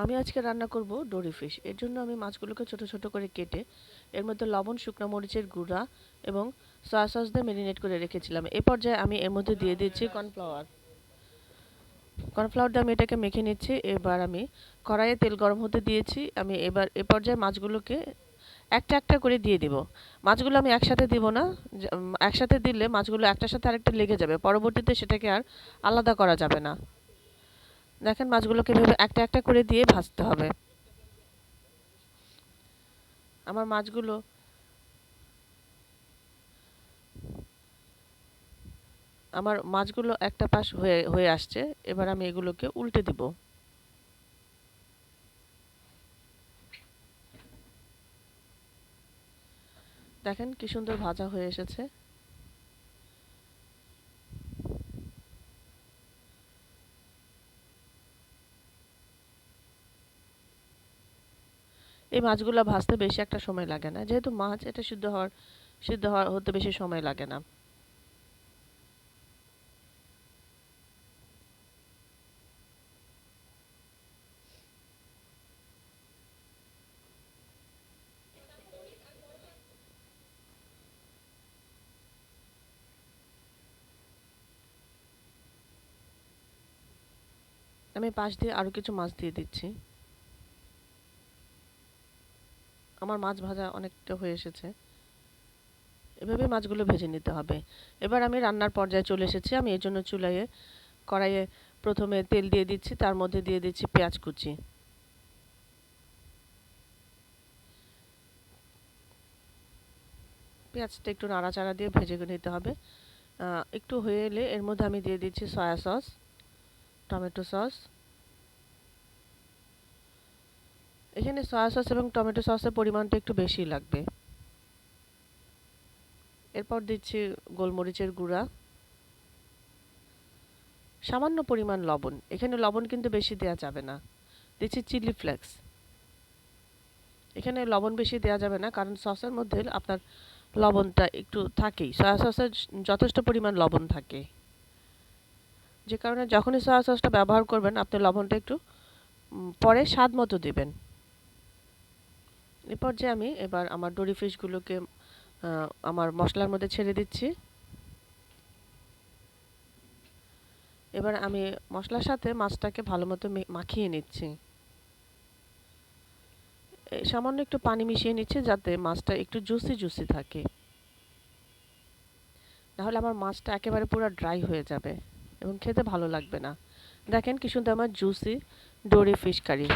আমি আজকে রান্না করব ডোরি ফিশ। এর জন্য আমি মাছগুলোকে ছোট ছোট করে কেটে এর মধ্যে লবণ, শুকনো মরিচের গুঁড়া এবং সয়া সস দিয়ে মেরিনেট করে রেখেছিলাম। এ পর্যায়ে আমি এর মধ্যে দিয়ে দিচ্ছি কর্নফ্লাওয়ার। কর্নফ্লাওয়ার দিয়ে আমি এটাকে মেখে নিচ্ছি। এবার আমি কড়াইয়ে তেল গরম হতে দিয়েছি। আমি এবার এ পর্যায়ে মাছগুলোকে একটা একটা করে দিয়ে দিব। মাছগুলো আমি একসাথে দিব না। একসাথে দিলে মাছগুলো একটার সাথে আরেকটা লেগে যাবে। পরবর্তীতে সেটাকে আর আলাদা করা যাবে না। দেখেন মাছগুলোকে এভাবে একটা একটা করে দিয়ে ভাজতে হবে। আমার মাছগুলো একটা পাশ হয়ে হয়ে আসছে। এবার আমি এগুলোকে উল্টে দিব। দেখেন কি সুন্দর ভাজা হয়ে এসেছে। এই মাছগুলো ভাজতে বেশি একটা সময় লাগে না, যেহেতু মাছ এটা সিদ্ধ হওয়ার হতে বেশি সময় লাগে না। আমি পাশ দিয়ে আরো কিছু মাছ দিয়ে দিচ্ছি। আমার মাছ ভাজা অনেকটা হয়ে এসেছে। এভাবে মাছগুলো ভেজে নিতে হবে। এবার আমি রান্নার পর্যায়ে চলে এসেছি। আমি এর জন্য কড়াইয়ে প্রথমে তেল দিয়ে দিচ্ছি, তার মধ্যে দিয়ে দিচ্ছি পেঁয়াজ কুচি। পেঁয়াজটা একটু নাড়াচাড়া দিয়ে ভেজে নিতে হবে। একটু হয়ে এলে এর মধ্যে আমি দিয়ে দিচ্ছি সয়া সস, টমেটো সস। এখানে সয়া সস এবং টমেটো সসের পরিমাণটা একটু বেশি লাগবে। এরপর দিচ্ছি গোলমরিচের গুঁড়া, সামান্য পরিমাণ লবণ। এখানে লবণ কিন্তু বেশি দেওয়া যাবে না। দিচ্ছি চিলি ফ্লেক্স। এখানে লবণ বেশি দেওয়া যাবে না, কারণ সসের মধ্যে আপনার লবণটা একটু থাকেই। সয়া সসের যথেষ্ট পরিমাণ লবণ থাকে, যে কারণে যখনই সয়া সসটা ব্যবহার করবেন আপনি লবণটা একটু পরে স্বাদ মতো দিবেন। এরপর যে আমি এবার আমার ডোরি ফিশগুলোকে আমার মশলার মধ্যে ছেড়ে দিচ্ছি। এবার আমি মশলার সাথে মাছটাকে ভালো মতো মাখিয়ে নিচ্ছি। সামান্য একটু পানি মিশিয়ে নিচ্ছি যাতে মাছটা একটু জুসি জুসি থাকে, নাহলে আমার মাছটা একেবারে পুরো ড্রাই হয়ে যাবে এবং খেতে ভালো লাগবে না। দেখেন কি সুন্দর আমার জুসি ডোরি ফিশ কারি।